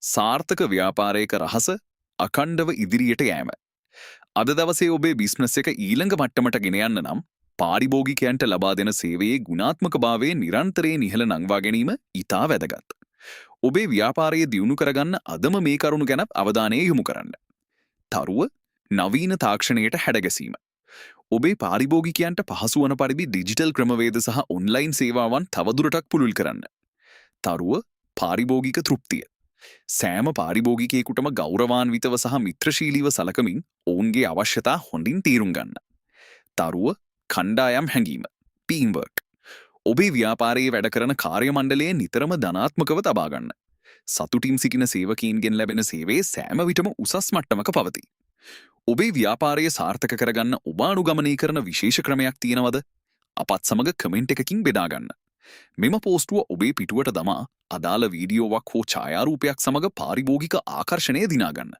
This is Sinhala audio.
සාර්ථක ව්‍යාපාරයක රහස අකණ්ඩව ඉදිරියට යෑම. අද දවසේ ඔබේ බිස්නස් එක ඊළඟ මට්ටමට ගෙන යන්න නම් පාරිභෝගිකයන්ට ලබා දෙන සේවයේ ගුණාත්මක භාවය නිරන්තරයෙන් ඉහළ නංවා ගැනීම ඉතා වැදගත්. ඔබේ ව්‍යාපාරයේ දියුණු කරගන්න අදම මේ කරුණු ගැන අවධානය යොමු කරන්න. තරුව නවීන තාක්ෂණයට හැඩගැසීම. ඔබේ පාරිභෝගිකයන්ට පහසු වන පරිදි ඩිජිටල් ක්‍රමවේද සහ ඔන්ලයින් සේවාවන් තවදුරටත් පුළුල් කරන්න. තරුව පාරිභෝගික තෘප්තිය. සෑම පාරිභෝගිකයෙකුටම ගෞරවාන්විතව සහ මිත්‍රශීලීව සලකමින් ඔවුන්ගේ අවශ්‍යතා හොඳින් තීරුම් ගන්න. තරුව කණ්ඩායම් හැඟීම ටීම්වර්ක්. ඔබේ ව්‍යාපාරයේ වැඩ කරන කාර්ය මණ්ඩලයේ නිතරම ධනාත්මකව තබා ගන්න. සතුටින් සිටින සේවකීන්ගෙන් ලැබෙන සේවයේ සෑම විටම උසස් මට්ටමක පවතී. ඔබේ ව්‍යාපාරය සාර්ථක කරගන්න ඔබ අනුගමනය කරන විශේෂ ක්‍රමයක් තියෙනවද? අපත් සමග කමෙන්ට් එකකින් බෙදා ගන්න. මෙම පෝස්ටුව ඔබේ පිටුවට දමා අදාළ වීඩියෝවක් හෝ ඡායාරූපයක් සමග පාරිභෝගික ආකර්ෂණය දිනා ගන්න.